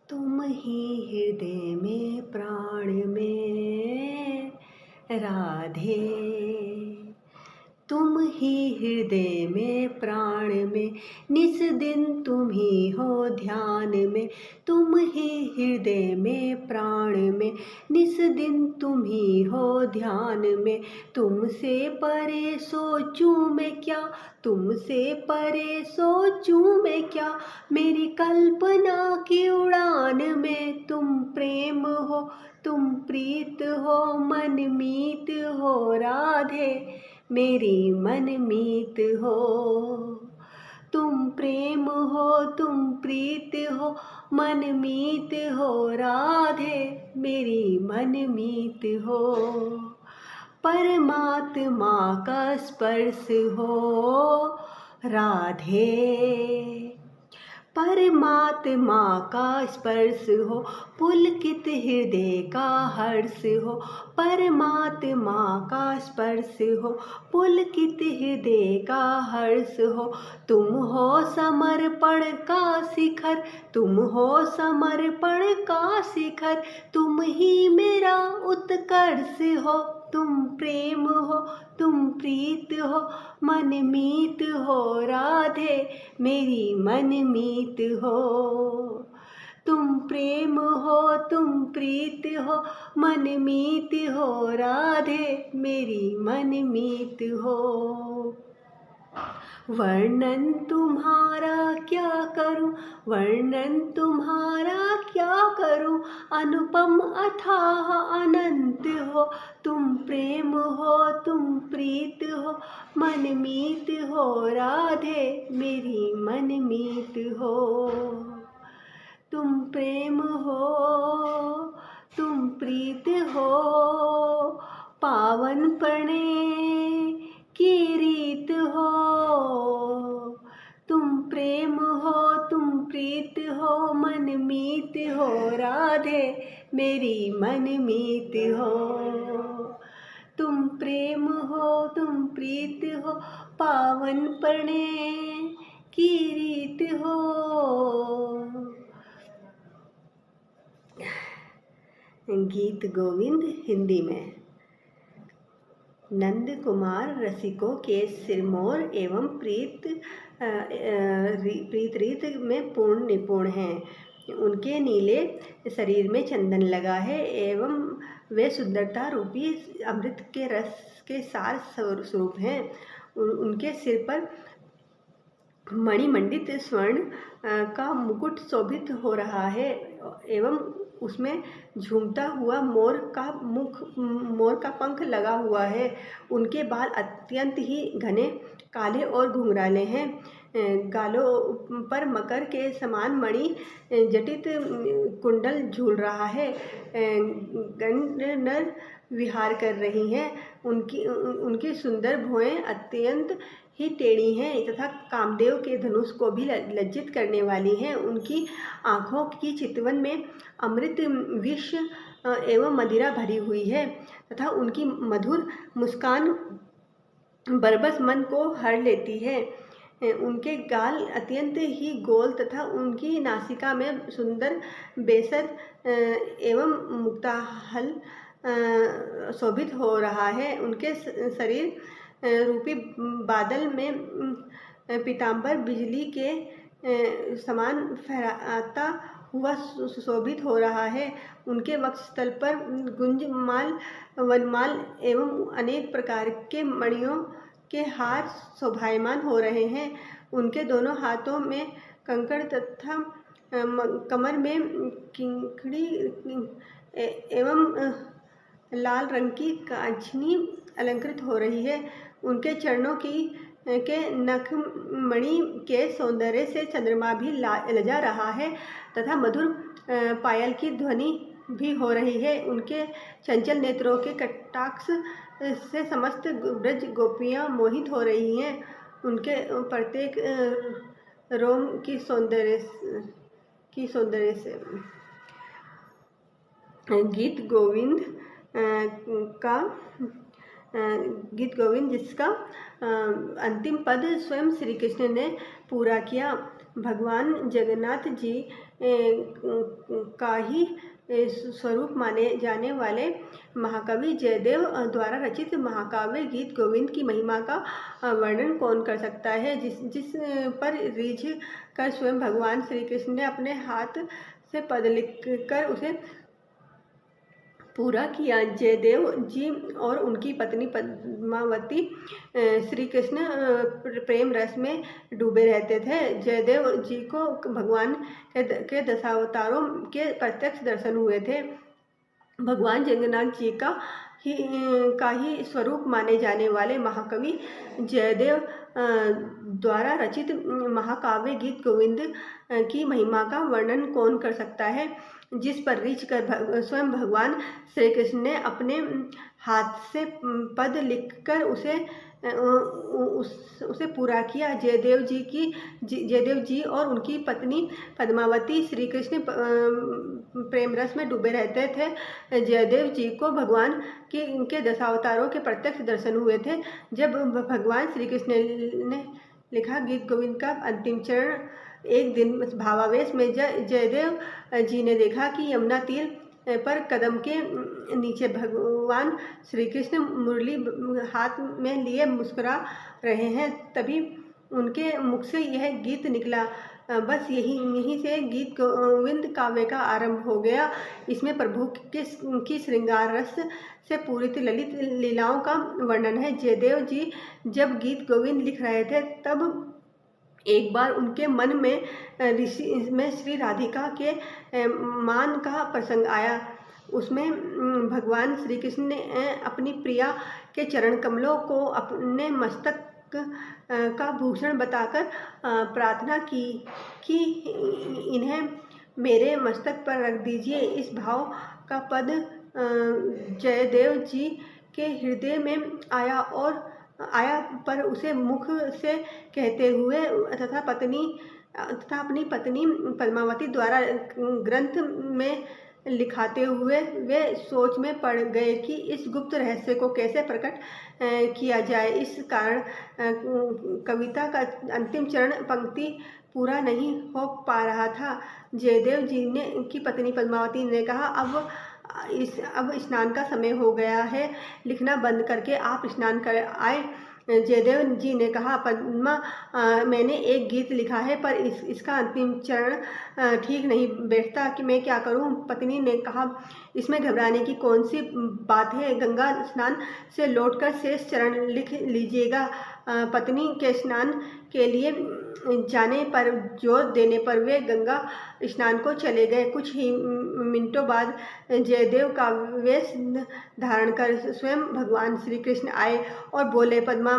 तुम ही हृदय में प्राण में राधे, तुम ही हृदय में प्राण में, निस दिन तुम ही हो ध्यान में। तुम ही हृदय में प्राण में, निस दिन तुम ही हो ध्यान में। तुमसे परे सोचूं मैं क्या, तुमसे परे सोचूं मैं क्या, मेरी कल्पना की उड़ान में। तुम प्रेम हो, तुम प्रीत हो, मनमीत हो राधे, मेरी मनमीत हो। तुम प्रेम हो, तुम प्रीत हो, मनमीत हो राधे, मेरी मनमीत हो। परमात्मा का स्पर्श हो राधे, परमात्मा का स्पर्श हो, पुलकित हृदय का हर्ष हो। परमात्मा का स्पर्श हो, पुलकित हृदय का हर्ष हो। तुम हो समर्पण का शिखर, तुम हो समर्पण का शिखर, तुम ही मेरा उत्कर्ष हो। तुम प्रेम हो, तुम प्रीत हो, मनमीत हो राधे, मेरी मनमीत हो। तुम प्रेम हो, तुम प्रीत हो, मनमीत हो राधे, मेरी मनमीत हो। वर्णन तुम्हारा क्या करूं, वर्णन तुम्हारा क्या करूं, अनुपम अथाह अनंत हो। तुम प्रेम हो, तुम प्रीत हो, मनमीत हो राधे, मेरी मनमीत हो। तुम प्रेम हो, तुम प्रीत हो, पावन प्रणय की रीत हो। तुम प्रेम हो, तुम प्रीत हो, मनमीत हो राधे, मेरी मनमीत हो। तुम प्रेम हो, तुम प्रीत हो, पावन प्रणय की रीत हो। गीत गोविंद हिंदी में। नंद कुमार रसिकों के सिरमौर एवं प्रीत रीत में पूर्ण निपुण हैं। उनके नीले शरीर में चंदन लगा है एवं वे सुंदरता रूपी अमृत के रस के सार स्वरूप हैं। उनके सिर पर मणिमंडित स्वर्ण का मुकुट शोभित हो रहा है एवं उसमें झूमता हुआ मोर का पंख लगा हुआ है। उनके बाल अत्यंत ही घने काले और घुंघराले हैं। गालों पर मकर के समान मणि जटित कुंडल झूल रहा है। गंड नर विहार कर रही हैं। उनकी सुंदर भुएं अत्यंत ही टेढ़ी हैं तथा कामदेव के धनुष को भी लज्जित करने वाली हैं। उनकी आँखों की चितवन में अमृत विष एवं मदिरा भरी हुई है तथा उनकी मधुर मुस्कान बरबस मन को हर लेती है। उनके गाल अत्यंत ही गोल तथा उनकी नासिका में सुंदर बेसर एवं मुक्ताहल शोभित हो रहा है। उनके शरीर रूपी बादल में पीतांबर बिजली के समान फहराता हुआ सुशोभित हो रहा है। उनके वक्षस्थल पर गुंजमाल, वनमाल एवं अनेक प्रकार के मणियों के हार शोभायमान हो रहे हैं। उनके दोनों हाथों में कंकड़ तथा कमर में किंकड़ी एवं लाल रंग की कांचनी अलंकृत हो रही है। उनके चरणों के नख मणि के सौंदर्य से चंद्रमा भी लजा रहा है तथा मधुर पायल की ध्वनि भी हो रही है। उनके चंचल नेत्रों के कटाक्ष से समस्त ब्रज गोपियां मोहित हो रही हैं। उनके प्रत्येक रोम की सौंदर्य से। गीत गोविंद जिसका अंतिम पद स्वयं श्री कृष्ण ने पूरा किया। भगवान जगन्नाथ जी का ही स्वरूप माने जाने वाले महाकवि जयदेव द्वारा रचित महाकाव्य गीत गोविंद की महिमा का वर्णन कौन कर सकता है, जिस पर रीझ कर स्वयं भगवान श्री कृष्ण ने अपने हाथ से पद लिख कर उसे पूरा किया। जयदेव जी और उनकी पत्नी पद्मावती श्री कृष्ण प्रेम रस में डूबे रहते थे। जयदेव जी को भगवान के दशावतारों के प्रत्यक्ष दर्शन हुए थे। भगवान जगन्नाथ जी का ही स्वरूप माने जाने वाले महाकवि जयदेव द्वारा रचित महाकाव्य गीत गोविंद की महिमा का वर्णन कौन कर सकता है, जिस पर रीझ कर स्वयं भगवान श्री कृष्ण ने अपने हाथ से पद लिखकर उसे पूरा किया। जयदेव जी और उनकी पत्नी पद्मावती श्री कृष्ण प्रेम रस में डूबे रहते थे। जयदेव जी को भगवान के दशावतारों के प्रत्यक्ष दर्शन हुए थे। जब भगवान श्री कृष्ण ने लिखा गीत गोविंद का अंतिम चरण एक दिन भावावेश में जयदेव जी ने देखा कि यमुना तीर पर कदम के नीचे भगवान श्री कृष्ण मुरली हाथ में लिए मुस्कुरा रहे हैं। तभी उनके मुख से यह गीत निकला। बस यहीं से गीत गोविंद काव्य का आरंभ हो गया। इसमें प्रभु की श्रृंगार रस से पूरित ललित लीलाओं का वर्णन है। जयदेव जी जब गीत गोविंद लिख रहे थे तब एक बार उनके मन में श्री राधिका के मान का प्रसंग आया। उसमें भगवान श्री कृष्ण ने अपनी प्रिया के चरण कमलों को अपने मस्तक का भूषण बताकर प्रार्थना की कि इन्हें मेरे मस्तक पर रख दीजिए। इस भाव का पद जयदेव जी के हृदय में आया पर उसे मुख से कहते हुए तथा अपनी पत्नी पद्मावती द्वारा ग्रंथ में लिखाते हुए वे सोच में पड़ गए कि इस गुप्त रहस्य को कैसे प्रकट किया जाए। इस कारण कविता का अंतिम चरण पंक्ति पूरा नहीं हो पा रहा था। जयदेव जी की पत्नी पद्मावती ने कहा, अब स्नान का समय हो गया है, लिखना बंद करके आप स्नान कर आए। जयदेव जी ने कहा, पद्मा, मैंने एक गीत लिखा है पर इसका अंतिम चरण ठीक नहीं बैठता कि मैं क्या करूं। पत्नी ने कहा, इसमें घबराने की कौन सी बात है, गंगा स्नान से लौटकर शेष चरण लिख लीजिएगा। पत्नी के स्नान के लिए जाने पर जोर देने पर वे गंगा स्नान को चले गए। कुछ ही मिनटों बाद जयदेव का वेश धारण कर स्वयं भगवान श्री कृष्ण आए और बोले, पद्मा,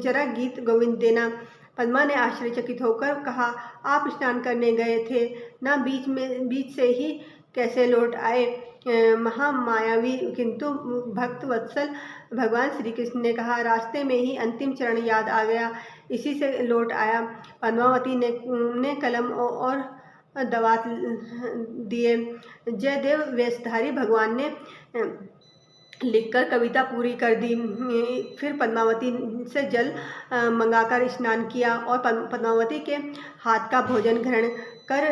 जरा गीत गोविंद देना। पद्मा ने आश्चर्यचकित होकर कहा, आप स्नान करने गए थे ना, बीच से ही कैसे लौट आए? महामायावी किंतु भक्त वत्सल भगवान श्री कृष्ण ने कहा, रास्ते में ही अंतिम चरण याद आ गया, इसी से लौट आया। पद्मावती ने कलम और दवात दिए। जयदेव वेशधारी भगवान ने लिखकर कविता पूरी कर दी। फिर पद्मावती से जल मंगाकर स्नान किया और पद्मावती के हाथ का भोजन ग्रहण कर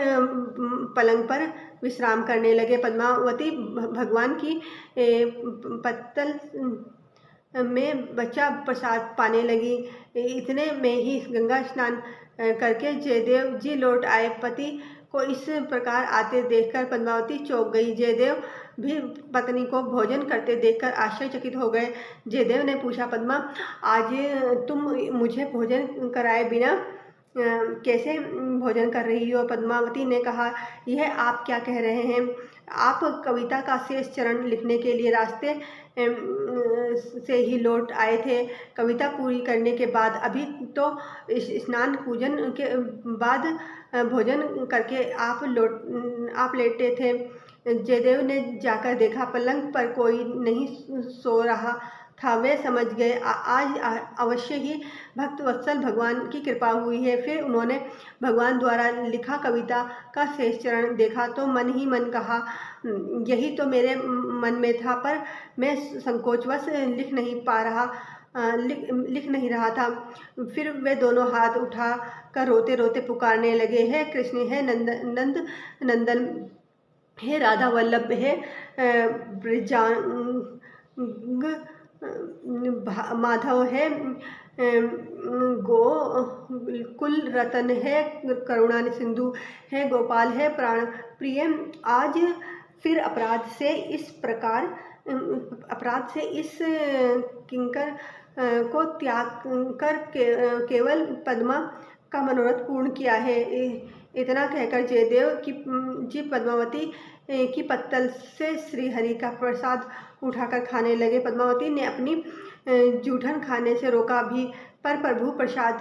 पलंग पर विश्राम करने लगे। पद्मावती भगवान की पत्तल में बचा प्रसाद पाने लगी। इतने में ही गंगा स्नान करके जयदेव जी लौट आए। पति को इस प्रकार आते देखकर पद्मावती चौंक गई। जयदेव भी पत्नी को भोजन करते देखकर आश्चर्यचकित हो गए। जयदेव ने पूछा, पद्मा, आज तुम मुझे भोजन कराए बिना कैसे भोजन कर रही हो? पद्मावती ने कहा, यह आप क्या कह रहे हैं? आप कविता का शेष चरण लिखने के लिए रास्ते से ही लौट आए थे। कविता पूरी करने के बाद अभी तो स्नान पूजन के बाद भोजन करके आप लेटे थे। जयदेव ने जाकर देखा, पलंग पर कोई नहीं सो रहा था। वे समझ गए आज अवश्य ही भक्त वत्सल भगवान की कृपा हुई है। फिर उन्होंने भगवान द्वारा लिखा कविता का शेष चरण देखा तो मन ही मन कहा, यही तो मेरे मन में था पर मैं संकोचवश लिख नहीं पा रहा लिख नहीं रहा था। फिर वे दोनों हाथ उठा कर रोते रोते पुकारने लगे, हे कृष्ण, हे नंद नंदन, हे राधा वल्लभ, हे ब्रजांग माधव, है गो कुल रतन, है करुणा सिंधु, है गोपाल, है प्राण प्रिय। आज फिर अपराध से इस किंकर को त्याग कर केवल पद्मा का मनोरथ पूर्ण किया है। इतना कहकर जयदेव जी पद्मावती की पत्तल से श्री हरि का प्रसाद उठाकर खाने लगे। पद्मावती ने अपनी जूठन खाने से रोका भी, पर प्रभु प्रसाद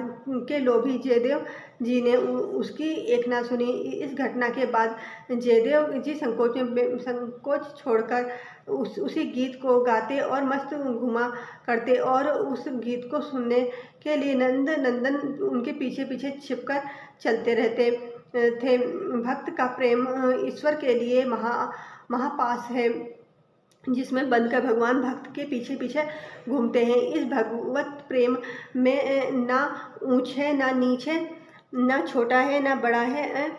के लोभी जयदेव जी ने उसकी एक ना सुनी। इस घटना के बाद जयदेव जी संकोच छोड़कर उसी गीत को गाते और मस्त घुमा करते, और उस गीत को सुनने के लिए नंद नंदन उनके पीछे पीछे छिपकर चलते रहते थे। भक्त का प्रेम ईश्वर के लिए महापास है, जिसमें बंधकर भगवान भक्त के पीछे पीछे घूमते हैं। इस भगवत प्रेम में ना ऊंच है ना नीच है, ना छोटा है ना बड़ा है,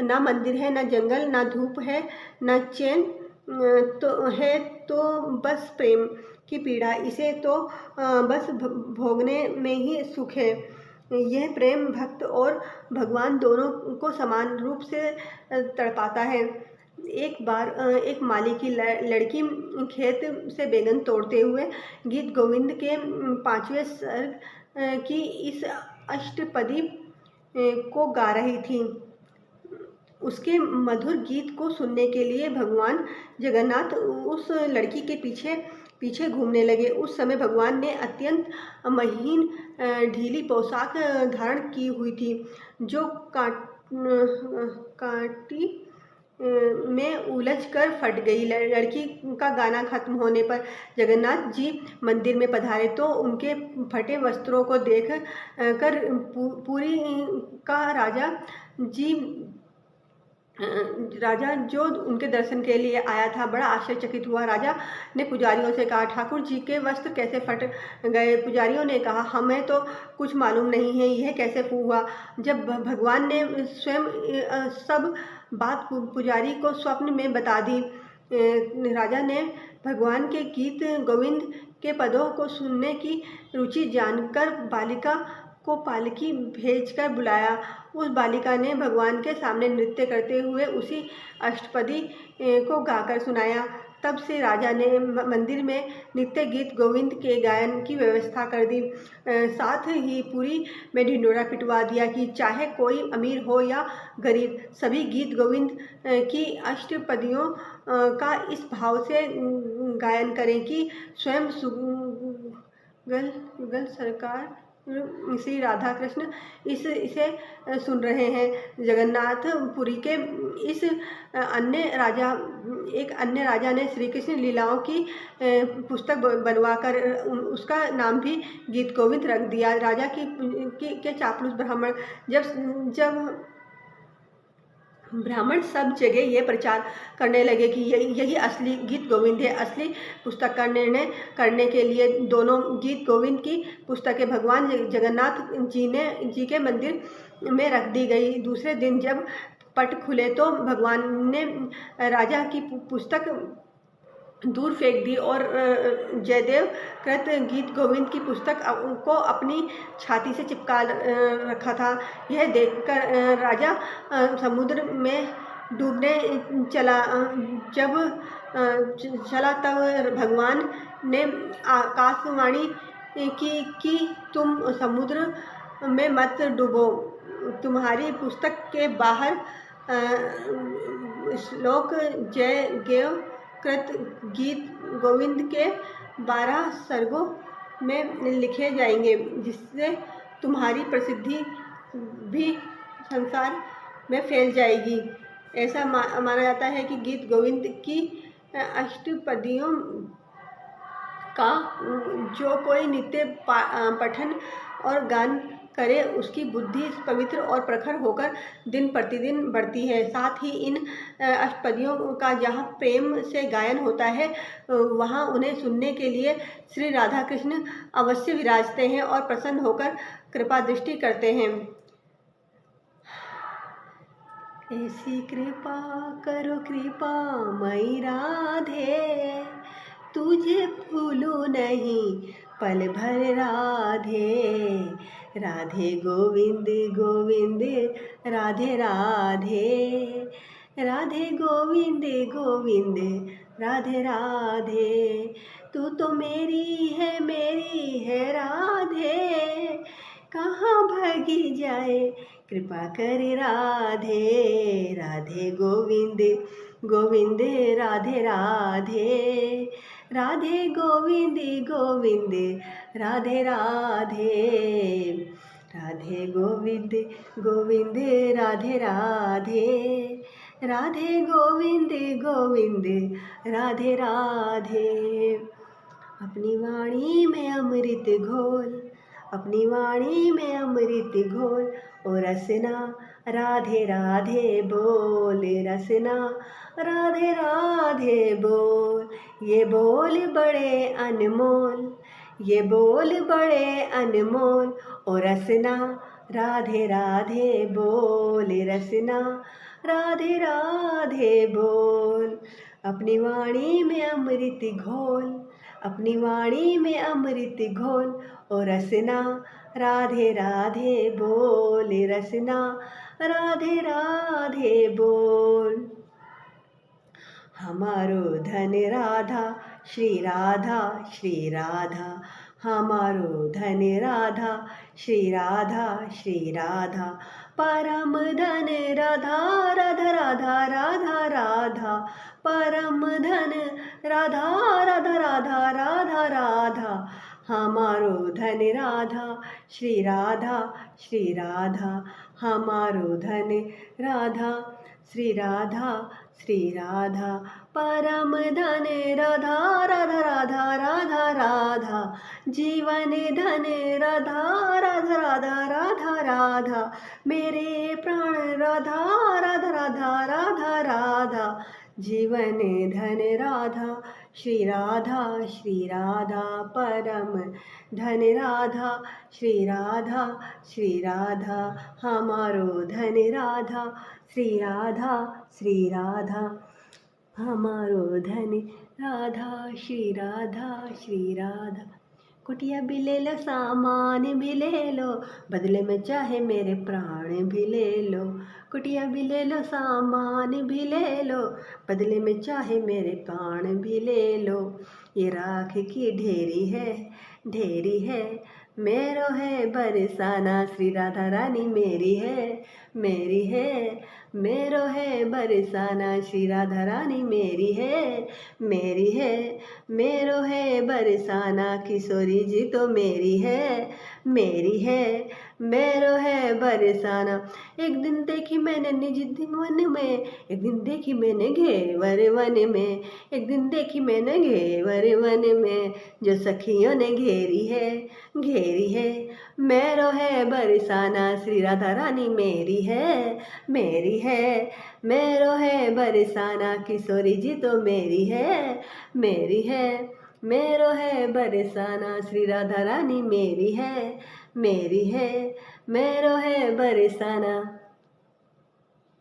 ना मंदिर है ना जंगल, ना धूप है ना चैन तो बस प्रेम की पीड़ा, इसे तो बस भोगने में ही सुख है। यह प्रेम भक्त और भगवान दोनों को समान रूप से तड़पाता है। एक बार एक माली की लड़की खेत से बैंगन तोड़ते हुए गीत गोविंद के 5वें सर्ग की इस अष्टपदी को गा रही थी। उसके मधुर गीत को सुनने के लिए भगवान जगन्नाथ उस लड़की के पीछे पीछे घूमने लगे। उस समय भगवान ने अत्यंत महीन ढीली पोशाक धारण की हुई थी, जो कांटी में उलझकर फट गई। लड़की का गाना खत्म होने पर जगन्नाथ जी मंदिर में पधारे तो उनके फटे वस्त्रों को देख कर पुरी का राजा जो उनके दर्शन के लिए आया था बड़ा आश्चर्यचकित हुआ। राजा ने पुजारियों से कहा, ठाकुर जी के वस्त्र कैसे फट गए? पुजारियों ने कहा, हमें तो कुछ मालूम नहीं है, यह कैसे हुआ? जब भगवान ने स्वयं सब बात पुजारी को स्वप्न में बता दी। राजा ने भगवान के गीत गोविंद के पदों को सुनने की रुचि जानकर बालिका को पालकी भेजकर बुलाया। उस बालिका ने भगवान के सामने नृत्य करते हुए उसी अष्टपदी को गाकर सुनाया। तब से राजा ने मंदिर में नित्य गीत गोविंद के गायन की व्यवस्था कर दी। साथ ही पुरी में ढिंढोरा पिटवा दिया कि चाहे कोई अमीर हो या गरीब, सभी गीत गोविंद की अष्टपदियों का इस भाव से गायन करें कि स्वयं सुगल सरकार श्री राधा कृष्ण इसे सुन रहे हैं। जगन्नाथपुरी के एक अन्य राजा ने श्री कृष्ण लीलाओं की पुस्तक बनवाकर उसका नाम भी गीत गोविंद रख दिया। राजा के चापलूस ब्राह्मण जब ब्राह्मण सब जगह ये प्रचार करने लगे कि यही असली गीत गोविंद है। असली पुस्तक का निर्णय करने के लिए दोनों गीत गोविंद की पुस्तकें भगवान जगन्नाथ जी के मंदिर में रख दी गई। दूसरे दिन जब पट खुले तो भगवान ने राजा की पुस्तक दूर फेंक दी और जयदेव कृत गीत गोविंद की पुस्तक को अपनी छाती से चिपका रखा था। यह देखकर राजा समुद्र में डूबने जब चला तब भगवान ने आकाशवाणी की कि तुम समुद्र में मत डूबो, तुम्हारी पुस्तक के बाहर श्लोक जयदेव कृत गीत गोविंद के 12 सर्गों में लिखे जाएंगे, जिससे तुम्हारी प्रसिद्धि भी संसार में फैल जाएगी। ऐसा माना जाता है कि गीत गोविंद की अष्टपदियों का जो कोई नित्य पठन और गान करे उसकी बुद्धि पवित्र और प्रखर होकर दिन प्रतिदिन बढ़ती है। साथ ही इन अष्टपदियों का जहाँ प्रेम से गायन होता है वहाँ उन्हें सुनने के लिए श्री राधा कृष्ण अवश्य विराजते हैं और प्रसन्न होकर कृपा दृष्टि करते हैं। ऐसी कृपा करो कृपा मई राधे, तुझे भूलूं नहीं पल भर राधे। राधे गोविंद गोविंद राधे राधे, राधे गोविंद गोविंद राधे राधे। तू तो मेरी है राधे, कहाँ भागी जाए कृपा कर राधे। राधे गोविंद गोविंद राधे राधे, राधे गोविंद गोविंद राधे राधे। राधे गोविंद गोविंद राधे राधे, राधे गोविंद गोविंद राधे राधे। अपनी वाणी में अमृत घोल, अपनी वाणी में अमृत घोल और रसना राधे राधे बोल, रसना राधे राधे बोल। ये बोल बड़े अनमोल, ये बोल बड़े अनमोल और रसना राधे राधे बोल, रसना राधे राधे बोल। अपनी वाणी में अमृत घोल, अपनी वाणी में अमृत घोल और रसना राधे राधे बोल, रसना राधे राधे बोल। हमारो धन राधा श्री राधा श्री राधा, हमारो धन राधा श्री राधा श्री राधा। परम धन राधा राधा राधा राधा राधा, परम धन राधा राधा राधा राधा राधा। हमारो धन राधा श्री राधा श्री राधा, हमारो धन राधा श्री राधा श्री राधा। परम धन राधा राधा राधा राधा राधा, जीवन धन राधा राधा राधा राधा राधा। मेरे प्राण राधा राधा राधा राधा राधा, जीवन धन राधा श्री राधा श्री राधा। परम धन राधा श्री राधा श्री राधा, हमारो धन राधा श्री राधा श्री राधा, हमारो धन राधा श्री राधा श्री राधा। कुटिया भी ले लो, सामान भी ले लो, बदले में चाहे मेरे प्राण भी ले लो। कुटिया भी ले लो, सामान भी ले लो, बदले में चाहे मेरे प्राण भी ले लो। ये राख की ढेरी है, मेरो है बरसाना श्री राधा रानी मेरी है, मेरी है। मेरो है बरसाना श्री राधा रानी मेरी है, मेरी है। मेरो है बरसाना किशोरी जी तो मेरी है, मेरी है। मेरो है बरसाना। एक दिन देखी मैंने निज वन में, एक दिन देखी मैंने घेवर वन में, एक दिन देखी मैंने घेवर वन में, जो सखियों ने घेरी है, घेरी है। मेरो है बरसाना श्री राधा रानी मेरी है, मेरी है। मेरो है बरसाना किशोरी जी तो मेरी है, मेरी है। मेरो है बरसाना श्री राधा रानी मेरी है, मेरी है। मेरो है बरसाना।